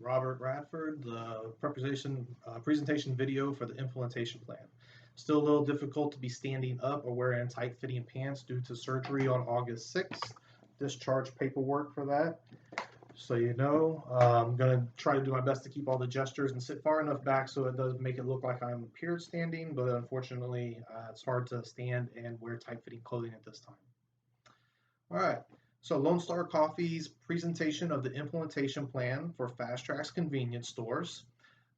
Robert Radford, the presentation video for the implementation plan. Still a little difficult to be standing up or wearing tight fitting pants due to surgery on August 6th. Discharge paperwork for that. So I'm going to try to do my best to keep all the gestures and sit far enough back so it does make it look like I'm appeared standing, but unfortunately, it's hard to stand and wear tight fitting clothing at this time. All right. So Lone Star Coffee's presentation of the implementation plan for Fast Track's convenience stores.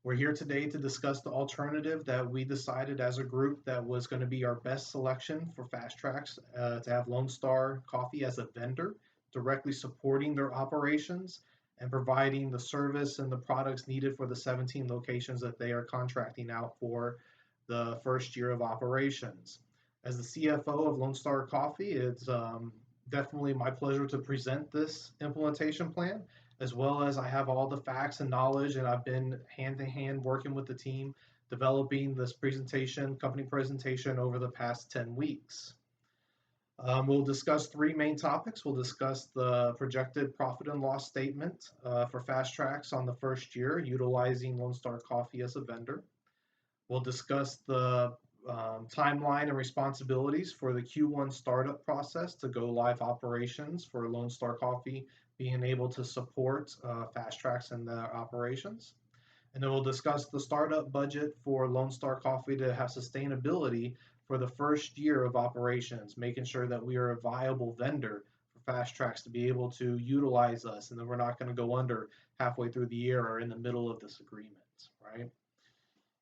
We're here today to discuss the alternative that we decided as a group that was going to be our best selection for Fast Tracks to have Lone Star Coffee as a vendor, directly supporting their operations and providing the service and the products needed for the 17 locations that they are contracting out for the first year of operations. As the CFO of Lone Star Coffee, it's definitely my pleasure to present this implementation plan, as well as I have all the facts and knowledge, and I've been hand in hand working with the team developing this company presentation over the past 10 weeks. We'll discuss three main topics. We'll discuss the projected profit and loss statement for Fast Tracks on the first year, utilizing Lone Star Coffee as a vendor. We'll discuss the timeline and responsibilities for the Q1 startup process to go live operations for Lone Star Coffee being able to support Fast Tracks in their operations. And then we'll discuss the startup budget for Lone Star Coffee to have sustainability for the first year of operations, making sure that we are a viable vendor for Fast Tracks to be able to utilize us, and then we're not going to go under halfway through the year or in the middle of this agreement, right?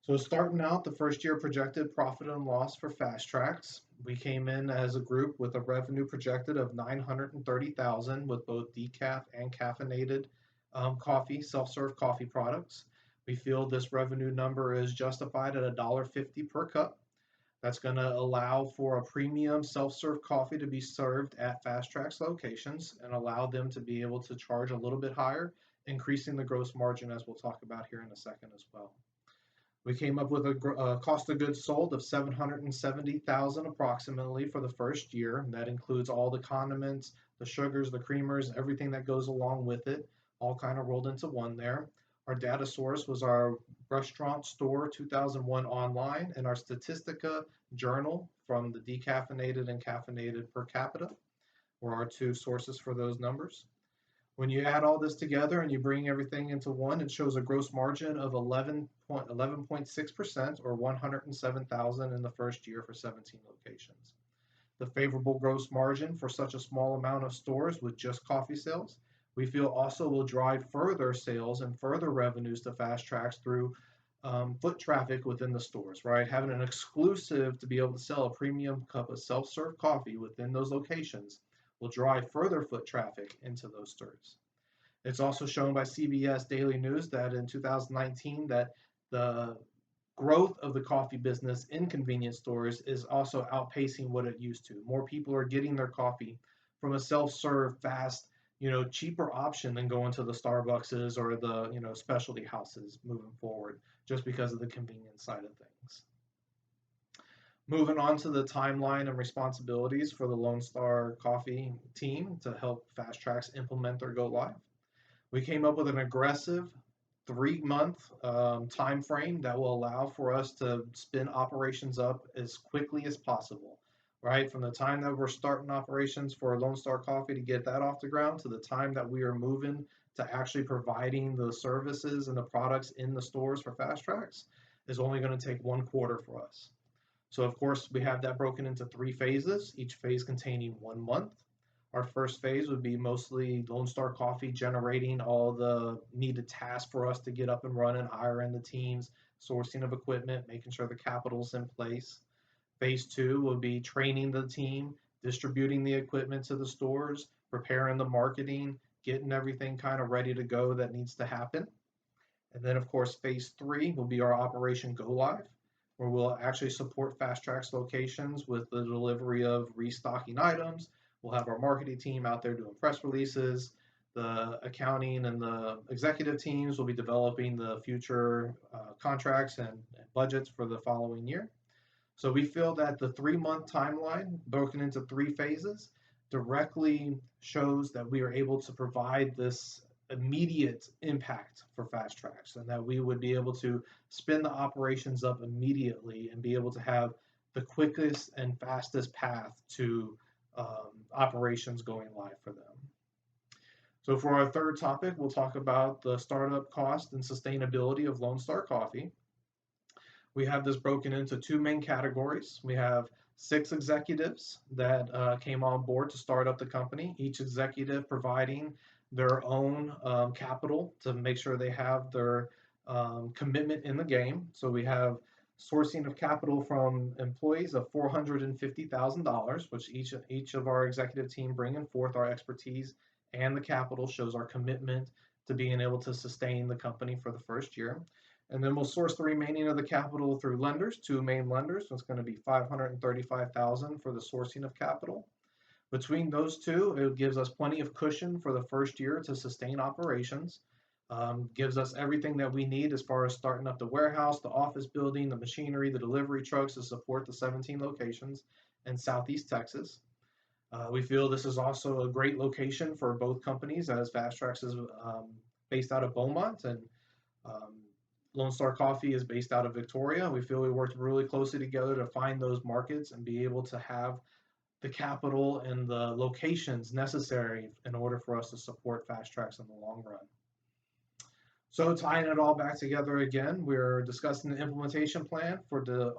So starting out, the first year projected profit and loss for Fast Tracks, we came in as a group with a revenue projected of $930,000 with both decaf and caffeinated coffee, self-serve coffee products. We feel this revenue number is justified at $1.50 per cup. That's going to allow for a premium self-serve coffee to be served at Fast Tracks locations and allow them to be able to charge a little bit higher, increasing the gross margin, as we'll talk about here in a second as well. We came up with a cost of goods sold of $770,000 approximately for the first year. And that includes all the condiments, the sugars, the creamers, everything that goes along with it, all kind of rolled into one there. Our data source was our Restaurant Store 2001 online and our Statistica journal from the decaffeinated and caffeinated per capita were our two sources for those numbers. When you add all this together and you bring everything into one, it shows a gross margin of 11.6% or $107,000 in the first year for 17 locations. The favorable gross margin for such a small amount of stores with just coffee sales, we feel also will drive further sales and further revenues to Fast Tracks through foot traffic within the stores, right? Having an exclusive to be able to sell a premium cup of self-serve coffee within those locations will drive further foot traffic into those stores. It's also shown by CBS Daily News that in 2019 that the growth of the coffee business in convenience stores is also outpacing what it used to. More people are getting their coffee from a self-serve, fast, cheaper option than going to the Starbuckses or the, specialty houses moving forward, just because of the convenience side of things. Moving on to the timeline and responsibilities for the Lone Star Coffee team to help Fast Tracks implement their go live. We came up with an aggressive 3-month time frame that will allow for us to spin operations up as quickly as possible, right? From the time that we're starting operations for Lone Star Coffee to get that off the ground to the time that we are moving to actually providing the services and the products in the stores for Fast Tracks is only going to take 1 quarter for us. So of course, we have that broken into 3 phases, each phase containing 1 month. Our first phase would be mostly Lone Star Coffee generating all the needed tasks for us to get up and running, hiring the teams, sourcing of equipment, making sure the capital's in place. Phase 2 will be training the team, distributing the equipment to the stores, preparing the marketing, getting everything kind of ready to go that needs to happen. And then of course, phase 3 will be our Operation Go Live, where we'll actually support Fast Tracks locations with the delivery of restocking items. We'll have our marketing team out there doing press releases. The accounting and the executive teams will be developing the future contracts and budgets for the following year. So we feel that the 3-month timeline, broken into 3 phases, directly shows that we are able to provide this immediate impact for Fast Tracks, and that we would be able to spin the operations up immediately and be able to have the quickest and fastest path to operations going live for them. So for our third topic, we'll talk about the startup cost and sustainability of Lone Star Coffee. We have this broken into two main categories. We have 6 executives that came on board to start up the company, each executive providing their own capital to make sure they have their commitment in the game. So we have sourcing of capital from employees of $450,000, which each of our executive team bringing forth our expertise and the capital shows our commitment to being able to sustain the company for the first year. And then we'll source the remaining of the capital through lenders, 2 main lenders. So it's going to be $535,000 for the sourcing of capital. Between those two, it gives us plenty of cushion for the first year to sustain operations. Gives us everything that we need as far as starting up the warehouse, the office building, the machinery, the delivery trucks to support the 17 locations in Southeast Texas. We feel this is also a great location for both companies, as Fast Tracks is based out of Beaumont and Lone Star Coffee is based out of Victoria. We feel we worked really closely together to find those markets and be able to have the capital and the locations necessary in order for us to support Fast Tracks in the long run. So tying it all back together again, we're discussing the implementation plan for the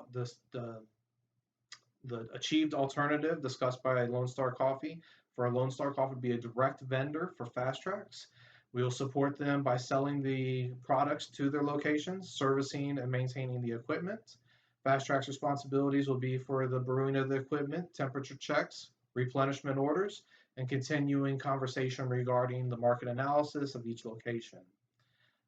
achieved alternative discussed by Lone Star Coffee. For Lone Star Coffee to be a direct vendor for Fast Tracks. We will support them by selling the products to their locations, servicing and maintaining the equipment. Fast Track's responsibilities will be for the brewing of the equipment, temperature checks, replenishment orders, and continuing conversation regarding the market analysis of each location.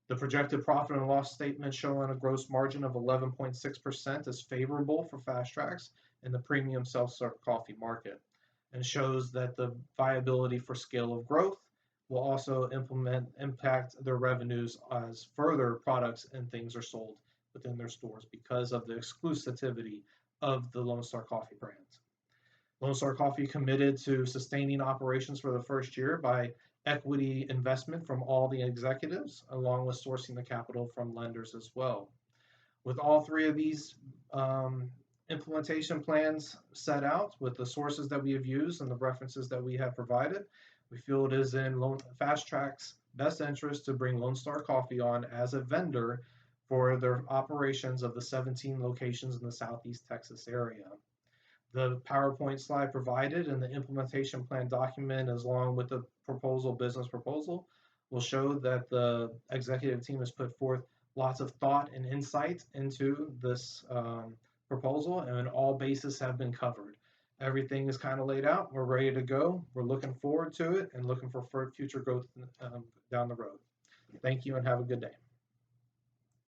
The projected profit and loss statement showing a gross margin of 11.6% is favorable for Fast Tracks in the premium self-serve coffee market and shows that the viability for scale of growth will also impact their revenues as further products and things are sold within their stores because of the exclusivity of the Lone Star Coffee brand. Lone Star Coffee committed to sustaining operations for the first year by equity investment from all the executives, along with sourcing the capital from lenders as well. With all 3 of these implementation plans set out, with the sources that we have used and the references that we have provided, we feel it is in Fast Track's best interest to bring Lone Star Coffee on as a vendor for their operations of the 17 locations in the Southeast Texas area. The PowerPoint slide provided and the implementation plan document, as along with the business proposal, will show that the executive team has put forth lots of thought and insight into this proposal, and all bases have been covered. Everything is kind of laid out. We're ready to go. We're looking forward to it and looking for future growth down the road. Thank you and have a good day.